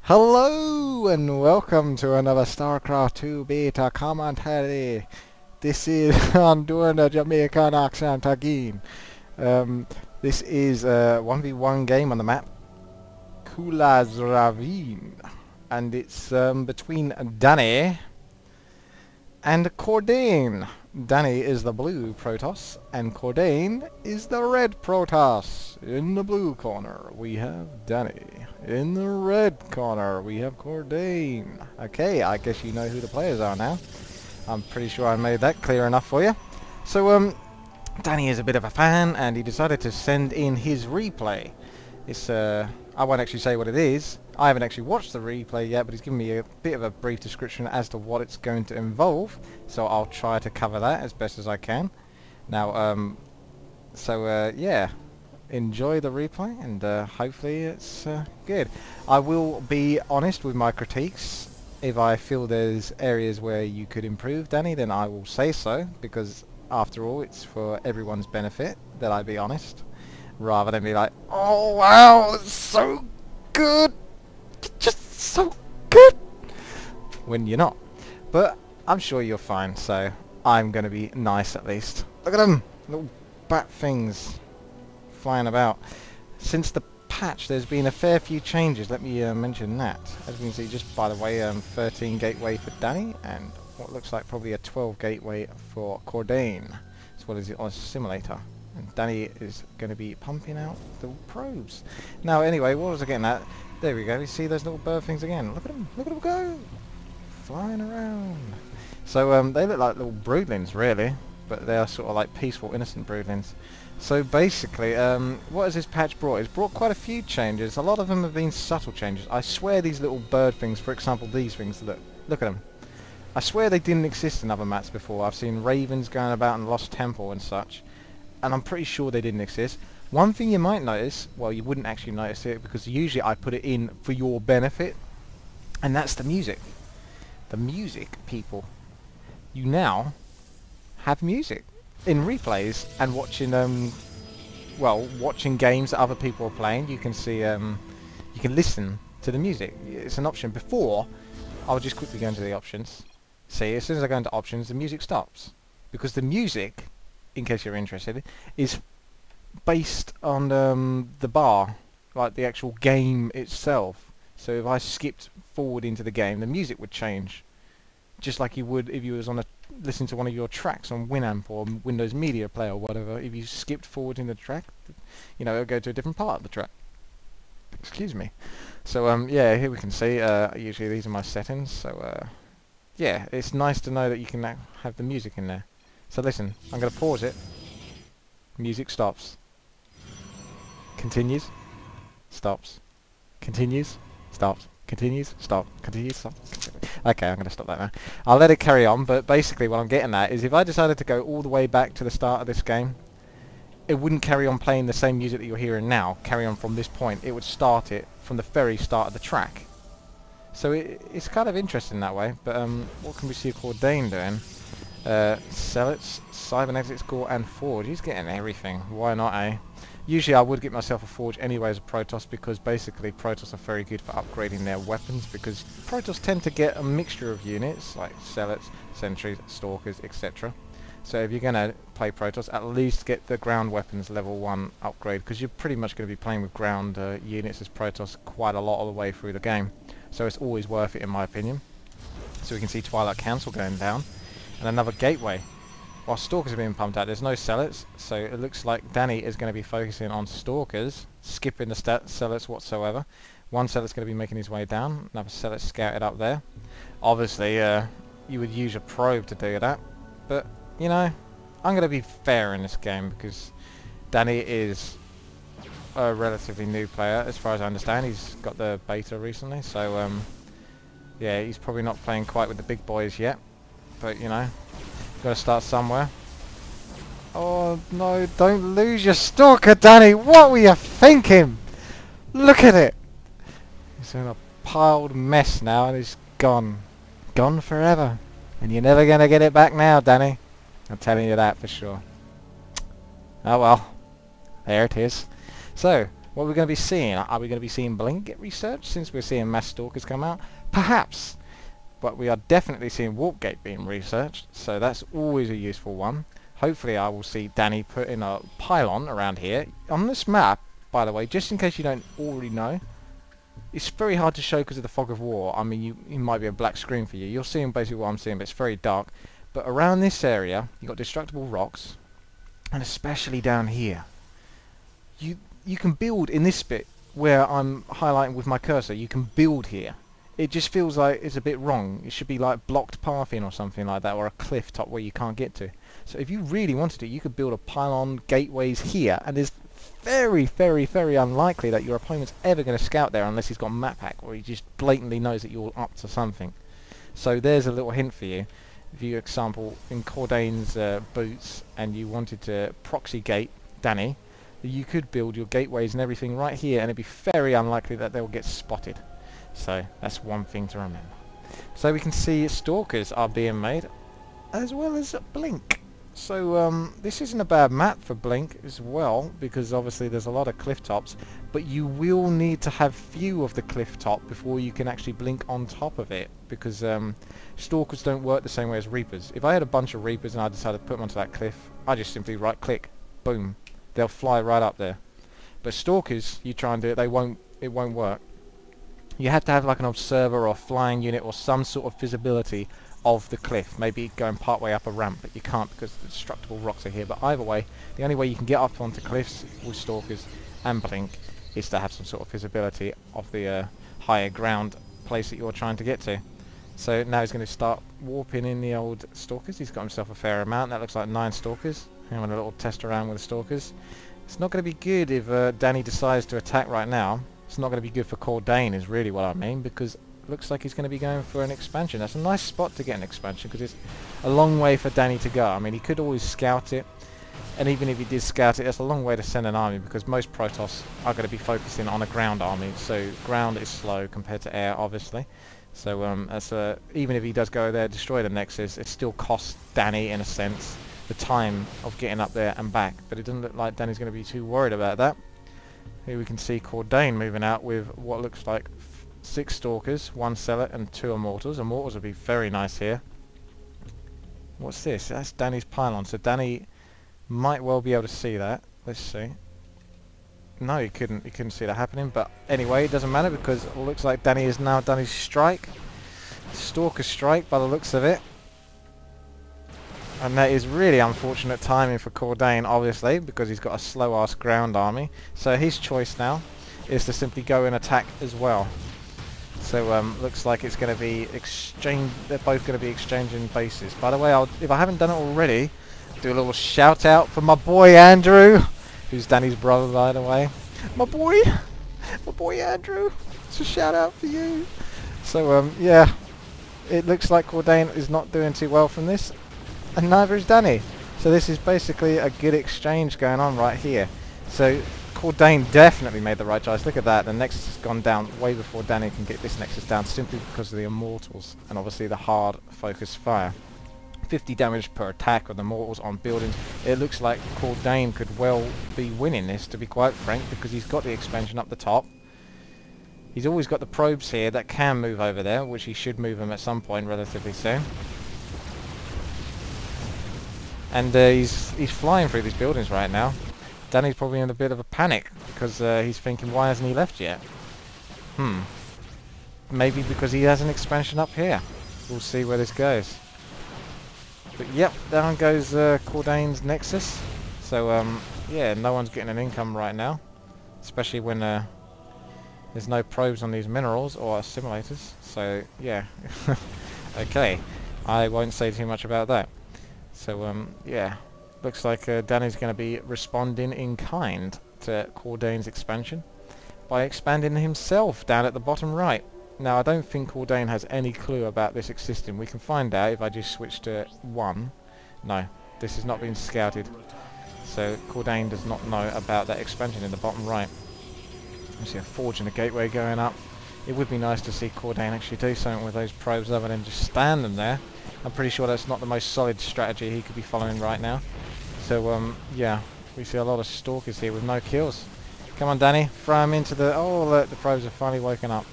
Hello and welcome to another Starcraft 2 beta commentary. This is I'm doing a Jamaican accent again. This is a 1v1 game on the map Kulas Ravine, and it's between Danny and Cordane. Danny is the blue Protoss and Cordane is the red Protoss. In the blue corner we have Danny. In the red corner we have Cordane. Okay, I guess you know who the players are now. I'm pretty sure I made that clear enough for you. So Danny is a bit of a fan and he decided to send in his replay. It's I won't actually say what it is. I haven't actually watched the replay yet, but he's given me a bit of a brief description as to what it's going to involve, so I'll try to cover that as best as I can. Now, yeah, enjoy the replay, and hopefully it's good. I will be honest with my critiques. If I feel there's areas where you could improve, Danny, then I will say so, because after all, it's for everyone's benefit that I be honest, rather than be like, oh wow, it's so good! Just so good when you're not. But I'm sure you're fine, so I'm gonna be nice at least. Look at them, little bat things flying about. Since the patch there's been a fair few changes, let me mention that. As we can see, just by the way, 13 gateway for Danny and what looks like probably a 12 gateway for Cordane, as well as on simulator. And Danny is going to be pumping out the probes. Now anyway, what was I getting at? There we go, you see those little bird things again. Look at them go! Flying around. So they look like little broodlings really, but they are sort of like peaceful, innocent broodlings. So basically, what has this patch brought? It's brought quite a few changes. A lot of them have been subtle changes. I swear these little bird things, for example these things, look at them. I swear they didn't exist in other maps before. I've seen ravens going about in Lost Temple and such, and I'm pretty sure they didn't exist. One thing you might notice, well you wouldn't actually notice it because usually I put it in for your benefit, and that's the music. The music, people. You now have music in replays and watching watching games that other people are playing. You can see you can listen to the music. It's an option. Before, I'll just quickly go into the options. See, as soon as I go into options the music stops, because the music, in case you're interested, is based on the bar, like the actual game itself. So if I skipped forward into the game, the music would change, just like you would if you was on listening to one of your tracks on Winamp or Windows Media Player or whatever. If you skipped forward in the track, you know, it'll go to a different part of the track. Excuse me. So yeah, here we can see usually these are my settings. So yeah, it's nice to know that you can have the music in there. So listen, I'm going to pause it. Music stops. Continues. Stops. Continues. Stops. Continues. Stop. Continues. Stop. Okay, I'm going to stop that now. I'll let it carry on, but basically what I'm getting at is if I decided to go all the way back to the start of this game, it wouldn't carry on playing the same music that you're hearing now, carry on from this point. It would start it from the very start of the track. So it's kind of interesting that way, but what can we see Cordane doing? Zealots, cybernetics core and forge. He's getting everything. Why not, eh? Usually I would get myself a forge anyway as a Protoss, because basically Protoss are very good for upgrading their weapons, because Protoss tend to get a mixture of units like zealots, sentries, stalkers, etc. So if you're going to play Protoss, at least get the ground weapons level 1 upgrade, because you're pretty much going to be playing with ground units as Protoss quite a lot of the way through the game. So it's always worth it in my opinion. So we can see Twilight Council going down. And another gateway. While stalkers are being pumped out, there's no zealots, so it looks like Danny is going to be focusing on stalkers, skipping the zealots whatsoever. One zealot's going to be making his way down, another zealot scouted up there. Obviously, you would use a probe to do that, but, you know, I'm going to be fair in this game, because Danny is a relatively new player, as far as I understand. He's got the beta recently, so, yeah, he's probably not playing quite with the big boys yet. But, you know, got to start somewhere. Oh, no, don't lose your stalker, Danny! What were you thinking? Look at it! It's in a piled mess now and it's gone. Gone forever. And you're never going to get it back now, Danny. I'm telling you that for sure. Oh well. There it is. So, What we're going to be seeing, are we going to be seeing Blink get researched since we're seeing mass stalkers come out? Perhaps. But we are definitely seeing Warpgate being researched, so that's always a useful one. Hopefully I will see Danny put in a pylon around here. On this map, by the way, just in case you don't already know, it's very hard to show because of the fog of war. I mean, it might be a black screen for you. You're seeing basically what I'm seeing, but it's very dark. But around this area, you've got destructible rocks, and especially down here. You can build in this bit where I'm highlighting with my cursor. You can build here. It just feels like it's a bit wrong. It should be like blocked pathing or something like that, or a cliff top where you can't get to. So if you really wanted to, you could build a pylon, gateways here, and it's very, very, very unlikely that your opponent's ever going to scout there unless he's got a map hack, or he just blatantly knows that you're up to something. So there's a little hint for you. If you example in Cordane's boots and you wanted to proxy gate Danny, you could build your gateways and everything right here, and it'd be very unlikely that they'll get spotted. So that's one thing to remember. So we can see stalkers are being made, as well as Blink. So this isn't a bad map for Blink as well, because obviously there's a lot of cliff tops, but you will need to have few of the cliff top before you can actually Blink on top of it, because stalkers don't work the same way as Reapers. If I had a bunch of Reapers and I decided to put them onto that cliff, I just simply right click, boom, they'll fly right up there. But stalkers, you try and do it, it won't work. You have to have like an observer or a flying unit or some sort of visibility of the cliff, maybe going part way up a ramp, but you can't because the destructible rocks are here. But either way, the only way you can get up onto cliffs with stalkers and Blink is to have some sort of visibility of the higher ground place that you're trying to get to. So now he's going to start warping in the old stalkers. He's got himself a fair amount. That looks like 9 stalkers. Having a little test around with the stalkers. It's not going to be good if Danny decides to attack right now. It's not going to be good for Cordane is really what I mean, because it looks like he's going to be going for an expansion. That's a nice spot to get an expansion, because it's a long way for Danny to go. I mean, he could always scout it, and even if he did scout it, that's a long way to send an army, because most Protoss are going to be focusing on a ground army, so ground is slow compared to air, obviously. So even if he does go there, destroy the Nexus, it still costs Danny, in a sense, the time of getting up there and back. But it doesn't look like Danny's going to be too worried about that. Here we can see Cordane moving out with what looks like 6 Stalkers, 1 Zealot and 2 Immortals. Immortals would be very nice here. What's this? That's Danny's pylon, so Danny might well be able to see that. Let's see. No, he couldn't see that happening, but anyway, it doesn't matter because it looks like Danny has now done his strike. Stalker strike by the looks of it. And that is really unfortunate timing for Cordane, obviously, because he's got a slow-ass ground army. So his choice now is to simply go and attack as well. So looks like it's going to be they're both going to be exchanging bases. By the way, if I haven't done it already, do a little shout out for my boy Andrew, who's Danny's brother, by the way. My boy Andrew. It's a shout out for you. So yeah, it looks like Cordane is not doing too well from this, and neither is Danny. So this is basically a good exchange going on right here. So Cordane definitely made the right choice. Look at that, the Nexus has gone down way before Danny can get this Nexus down, simply because of the Immortals and obviously the hard focus fire. 50 damage per attack with the Immortals on buildings. It looks like Cordane could well be winning this, to be quite frank, because he's got the expansion up the top. He's always got the probes here that can move over there, which he should move them at some point relatively soon. And he's flying through these buildings right now. Danny's probably in a bit of a panic because he's thinking, why hasn't he left yet? Maybe because he has an expansion up here. We'll see where this goes. But yep, down goes Cordane's Nexus. So yeah, no one's getting an income right now, especially when there's no probes on these minerals or simulators. So yeah, okay, I won't say too much about that. So yeah, looks like Danny's going to be responding in kind to Cordane's expansion by expanding himself down at the bottom right. Now I don't think Cordane has any clue about this existing. We can find out if I just switch to 1. No, this has not been scouted. So Cordane does not know about that expansion in the bottom right. I see a forge and a gateway going up. It would be nice to see Cordane actually do something with those probes other than just stand them there. I'm pretty sure that's not the most solid strategy he could be following right now. So yeah, we see a lot of Stalkers here with no kills. Come on, Danny. Throw him into the... Oh, look, the pros have finally woken up.